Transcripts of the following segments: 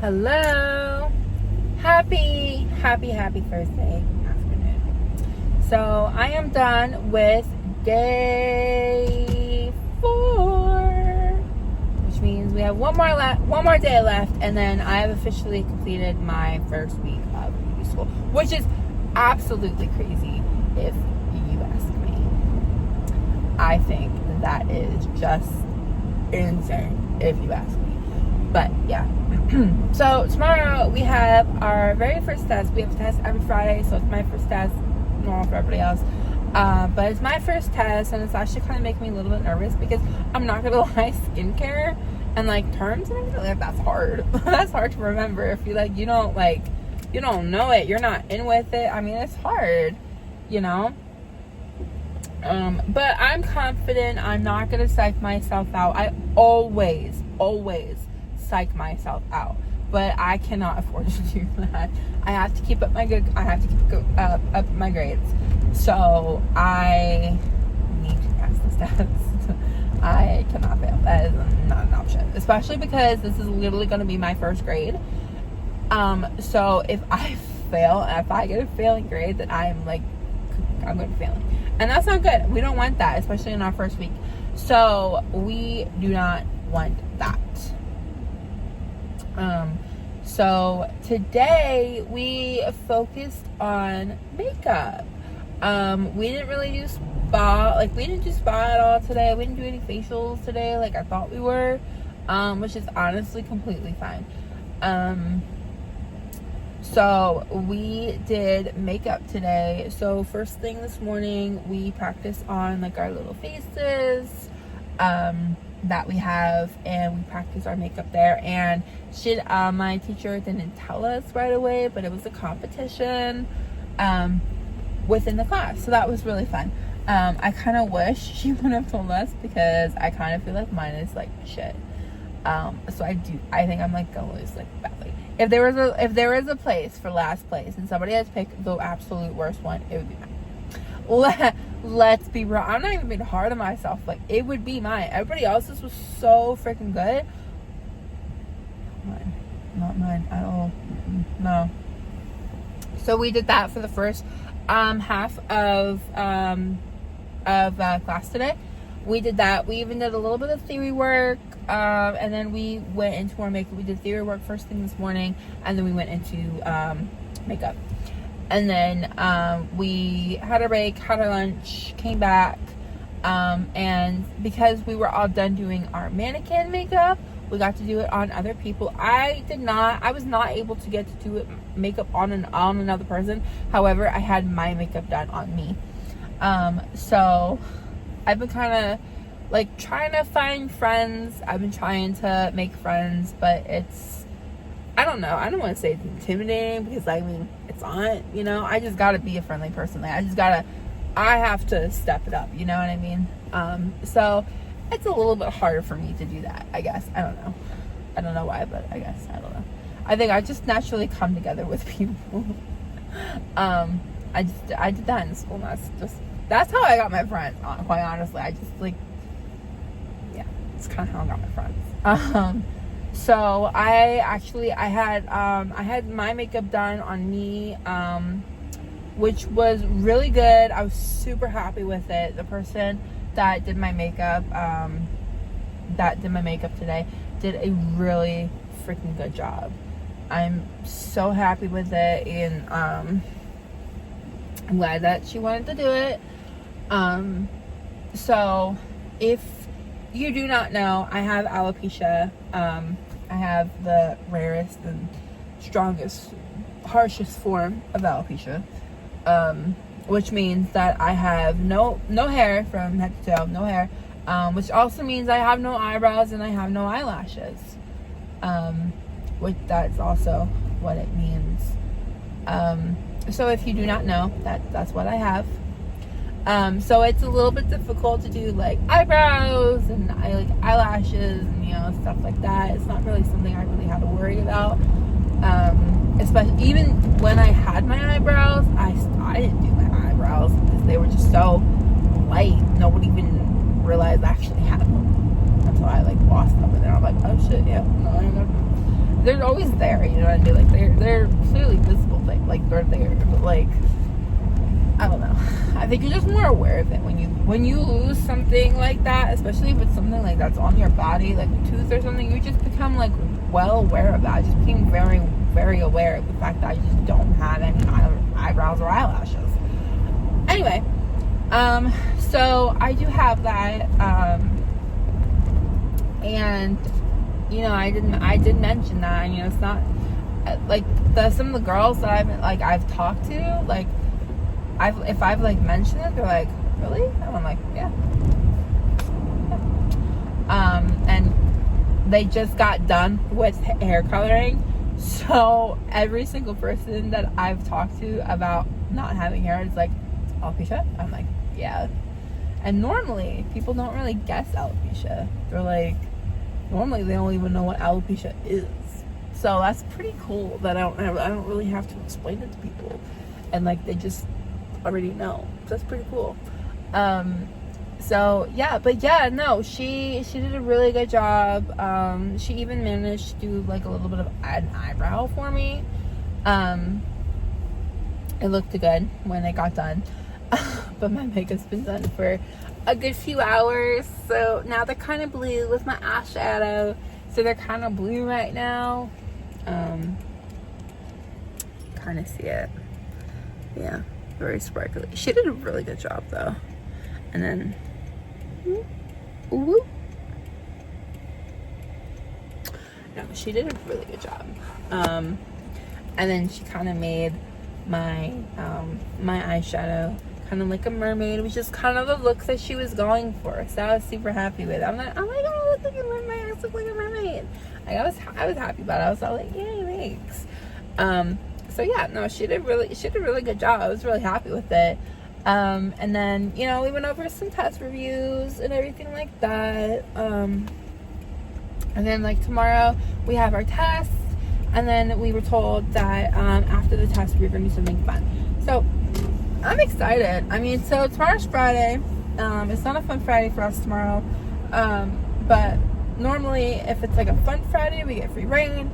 Hello. Happy Thursday afternoon. So I am done with day 4, which means we have one more day left, and then I have officially completed my first week of beauty school, which is absolutely crazy if you ask me. I think that is just insane if you ask me. But yeah. So tomorrow we have our very first test. We have a test every Friday, so it's my first test, normal for everybody else. But it's my first test, and it's actually kind of making me a little bit nervous because I'm not gonna lie, skincare and like terms and everything, that's hard. That's hard to remember if you don't know it, you're not in with it. I mean, it's hard, you know. But I'm confident. I'm not gonna psych myself out. I always psych myself out, but I cannot afford to do that. I have to keep up my grades, so I need to pass this test. I cannot fail. That is not an option, especially because this is literally going to be my first grade. So if I fail, if I get a failing grade, then I'm going to be failing, and that's not good. We don't want that, especially in our first week. So we do not want that. So today we focused on makeup. We didn't really do spa, we didn't do spa at all today. We didn't do any facials today like I thought we were, which is honestly completely fine. So we did makeup today. So first thing this morning, we practiced on our little faces, that we have, and we practice our makeup there. And my teacher didn't tell us right away, but it was a competition within the class, so that was really fun. I kind of wish she would have told us, because I kind of feel like mine is shit. So I think I'm gonna lose badly. If there was a place for last place and somebody had to pick the absolute worst one, it would be mine. Let's be real. I'm not even being hard on myself. It would be mine. Everybody else's was so freaking good. Not mine at all. No. So we did that for the first half of class today. We did that. We even did a little bit of theory work, and then we went into our makeup. We did theory work first thing this morning, and then we went into makeup. And then we had a break, had our lunch, came back, and because we were all done doing our mannequin makeup, we got to do it on other people. I was not able to get to do it makeup on another person. However, I had my makeup done on me. So I've been kind of trying to find friends. I've been trying to make friends, but I don't know. I don't want to say it's intimidating, because it's not, I just gotta be a friendly person. I have to step it up, you know what I mean? So it's a little bit harder for me to do that, I guess. I don't know. I don't know why, but I guess, I don't know. I think I just naturally come together with people. I did that in school, and that's how I got my friends, quite honestly. It's kind of how I got my friends. So I had my makeup done on me, which was really good. I was super happy with it. The person that did my makeup, today, did a really freaking good job. I'm so happy with it, and I'm glad that she wanted to do it. So if you do not know, I have alopecia. I have the rarest and strongest, harshest form of alopecia, which means that I have no hair from head to toe, no hair, which also means I have no eyebrows and I have no eyelashes, which that's also what it means. So if you do not know, that's what I have. So it's a little bit difficult to do eyebrows and eyelashes and stuff like that. It's not really something I really had to worry about. Especially even when I had my eyebrows, I didn't do my eyebrows because they were just so light. Nobody even realized I actually had them until I lost them, and then I'm like, oh shit, yeah, no, I don't know. they're always there, you know what I mean? Like, they're clearly visible, like they're there, but like, I don't know. I think you're just more aware of it when you lose something like that, especially if it's something like that's on your body, like a tooth or something. You just become like well aware of that. Just being very, very aware of the fact that you just don't have any eyebrows or eyelashes. Anyway, so I do have that, and you know, I did mention that, and you know, it's not like some of the girls that I've talked to, like, if I've like mentioned it, they're like, really? And I'm like, yeah. And they just got done with hair coloring, so every single person that I've talked to about not having hair is like, alopecia? I'm like, yeah. And normally people don't really guess alopecia. They're like, normally they don't even know what alopecia is. So that's pretty cool that I don't really have to explain it to people, and like they just already know. That's pretty cool. So yeah, but yeah, no, she did a really good job. She even managed to do like a little bit of an eyebrow for me. It looked good when it got done. But my makeup's been done for a good few hours, so now they're kind of blue with my eyeshadow. So they're kind of blue right now. Kind of see it. Yeah, very sparkly. She did a really good job though. And then, ooh. No, she did a really good job. And then she kind of made my my eyeshadow kind of like a mermaid, which is kind of the look that she was going for. So I was super happy with it. I'm like, oh my god, I look like a mermaid. I look like a mermaid. Like, I was happy about it. I was all like, yay, thanks. So yeah, no, she did a really good job. I was really happy with it. And then, you know, we went over some test reviews and everything like that. And then like tomorrow we have our tests, and then we were told that after the test we were going to do something fun. So I'm excited. I mean, so tomorrow's Friday. It's not a fun Friday for us tomorrow. But normally if it's like a fun Friday, we get free rain.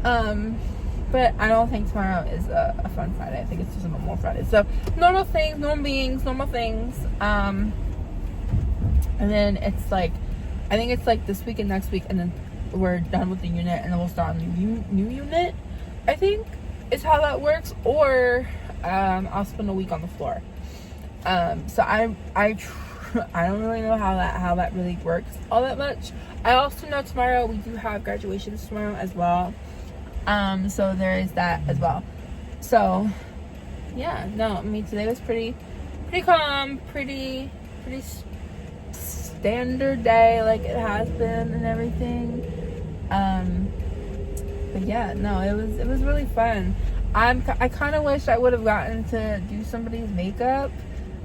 But I don't think tomorrow is a fun Friday. I think it's just a normal Friday. So normal things, normal beings, normal things. And then it's like, I think it's like this week and next week, and then we're done with the unit, and then we'll start a new unit, I think is how that works. Or I'll spend a week on the floor. So I don't really know how that really works all that much. I also know tomorrow we do have graduations tomorrow as well. So there is that as well. So yeah, no, I mean, today was pretty calm, pretty standard day, like it has been and everything. But yeah, no, it was really fun. I kind of wish I would have gotten to do somebody's makeup.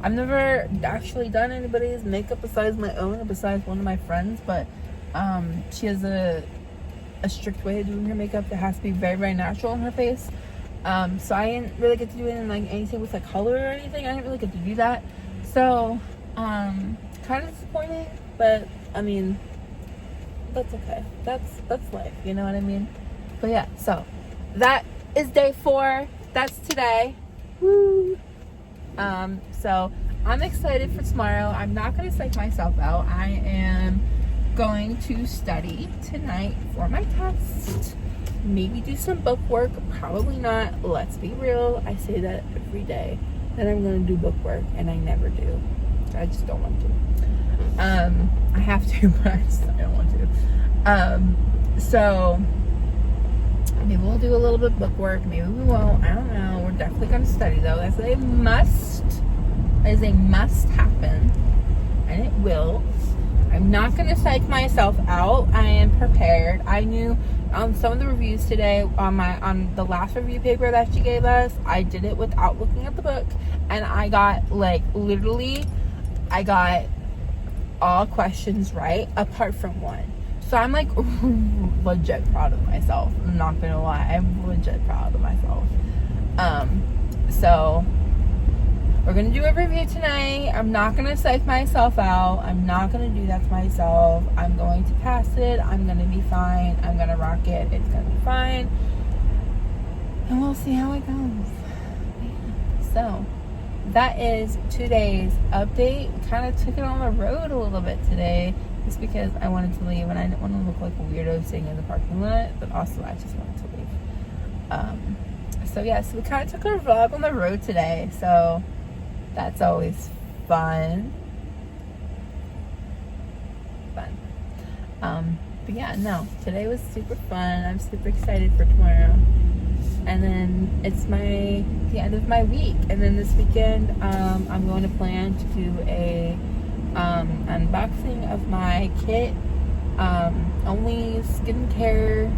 I've never actually done anybody's makeup besides my own, or besides one of my friends, but she has a strict way of doing her makeup that has to be very, very natural on her face. So I didn't really get to do anything with like color or anything. I didn't really get to do that. So kind of disappointing, but I mean, that's okay. That's life, you know what I mean? But yeah, so that is day 4. That's today. Woo! So I'm excited for tomorrow. I'm not going to psych myself out. I am going to study tonight for my test. Maybe do some book work. Probably not. Let's be real. I say that every day that I'm going to do book work, and I never do. I just don't want to. I have to, but I don't want to. So maybe we'll do a little bit of book work. Maybe we won't. I don't know. We're definitely going to study though. That's a must. It is a must happen, and it will. I'm not going to psych myself out. I am prepared. I knew on some of the reviews today, on the last review paper that she gave us, I did it without looking at the book, and I got I got all questions right apart from one. So I'm like legit proud of myself. I'm not gonna lie, I'm legit proud of myself. So we're gonna do a review tonight. I'm not gonna psych myself out. I'm not gonna do that to myself. I'm going to pass it. I'm gonna be fine. I'm gonna rock it. It's gonna be fine. And we'll see how it goes. Yeah. So that is today's update. Kind of took it on the road a little bit today, just because I wanted to leave and I didn't want to look like a weirdo sitting in the parking lot, but also I just wanted to leave. So we kind of took our vlog on the road today, so that's always fun. But yeah, no, today was super fun. I'm super excited for tomorrow. And then it's the end of my week. And then this weekend, I'm going to plan to do a unboxing of my kit. Only skincare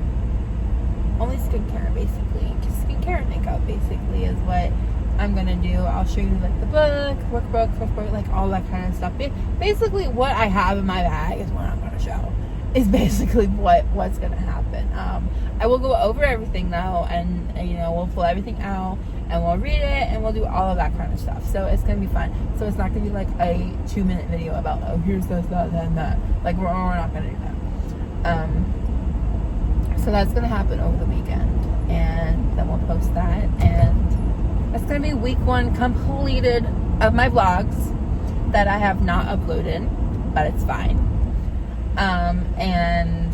basically. Just skincare and makeup basically is what I'm gonna do. I'll show you like the book, workbook, like all that kind of stuff. Basically what I have in my bag is what I'm gonna show. Is basically what's gonna happen. I will go over everything though, and we'll pull everything out and we'll read it and we'll do all of that kind of stuff. So it's gonna be fun. So it's not gonna be like a 2-minute video about, oh, here's this, that, and that. Like we're not gonna do that. So that's gonna happen over the weekend, and then we'll post that, and that's gonna be week 1 completed of my vlogs that I have not uploaded, but it's fine. And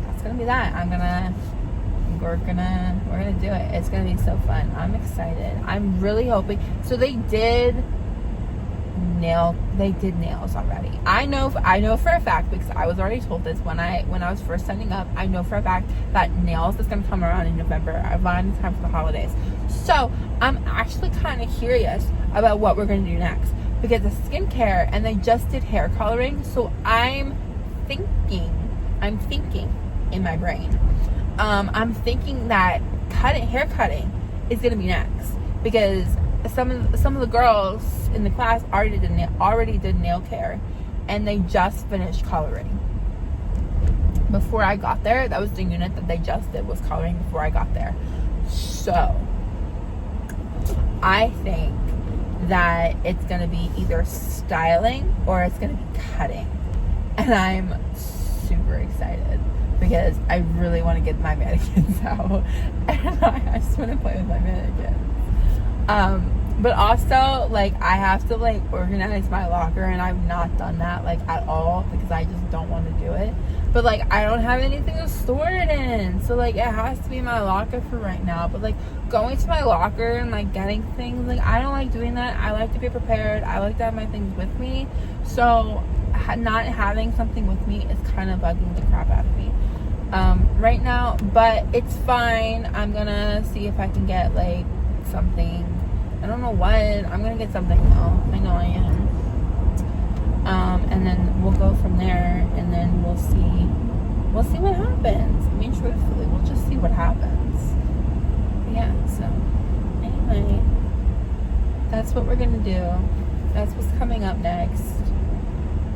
that's gonna be that. We're gonna do it. It's gonna be so fun. I'm excited. I'm really hoping. So they did nails already. I know for a fact, because I was already told this when I was first signing up. I know for a fact that nails is gonna come around in November, around the time for the holidays. So I'm actually kind of curious about what we're gonna do next, because the skincare, and they just did hair coloring. So I'm thinking in my brain, I'm thinking that hair cutting is gonna be next, because some of the girls in the class already did nail care, and they just finished coloring. Before I got there, that was the unit that they just did, was coloring before I got there. So I think that it's gonna be either styling or it's gonna be cutting. And I'm super excited because I really want to get my mannequins out, and I just want to play with my mannequins. But also, like, I have to like organize my locker, and I've not done that like at all because I just don't want to do it. But like, I don't have anything to store it in, so like it has to be my locker for right now. But like, going to my locker and like getting things, like, I don't like doing that. I like to be prepared. I like to have my things with me. So not having something with me is kind of bugging the crap out of me right now, but it's fine. I'm gonna see if I can get like something. I don't know what. I'm gonna get something though. I know I am. And then we'll go from there, and then we'll see what happens. I mean, truthfully, we'll just see what happens. But yeah, so anyway, that's what we're gonna do. That's what's coming up next.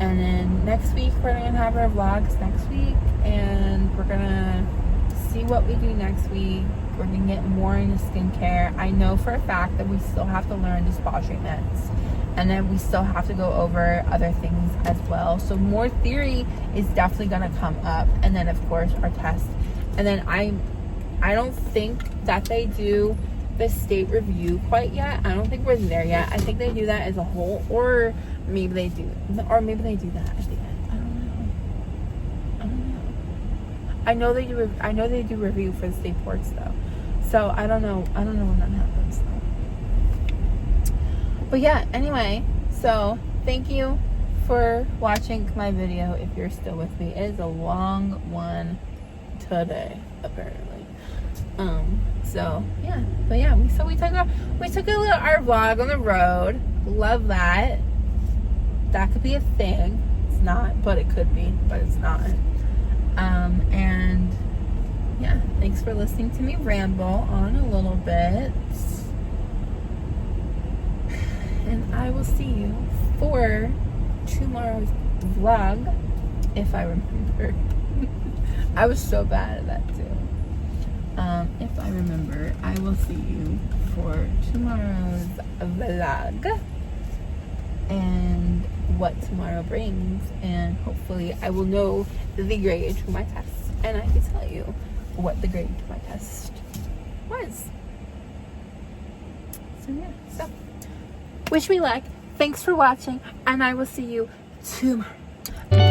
And then next week, we're going to have our vlogs next week. And we're going to see what we do next week. We're going to get more into skincare. I know for a fact that we still have to learn the spa treatments. And then we still have to go over other things as well. So more theory is definitely going to come up. And then, of course, our tests. And then I don't think that they do the state review quite yet. I don't think we're there yet. I think they do that as a whole, or maybe they do that at the end. I don't know. I know they do review for the state boards though. So I don't know when that happens though. But yeah, anyway, so thank you for watching my video if you're still with me. It is a long one today, apparently. So yeah, but yeah, we took our vlog on the road. Love that. That could be a thing. It's not, but it could be, but it's not. And yeah, thanks for listening to me ramble on a little bit. And I will see you for tomorrow's vlog, if I remember. I was so bad at that too. If I remember, I I will see you for tomorrow's vlog and what tomorrow brings, and hopefully I will know the grade for my test and I can tell you what the grade for my test was. So yeah, so wish me luck, thanks for watching, and I will see you tomorrow.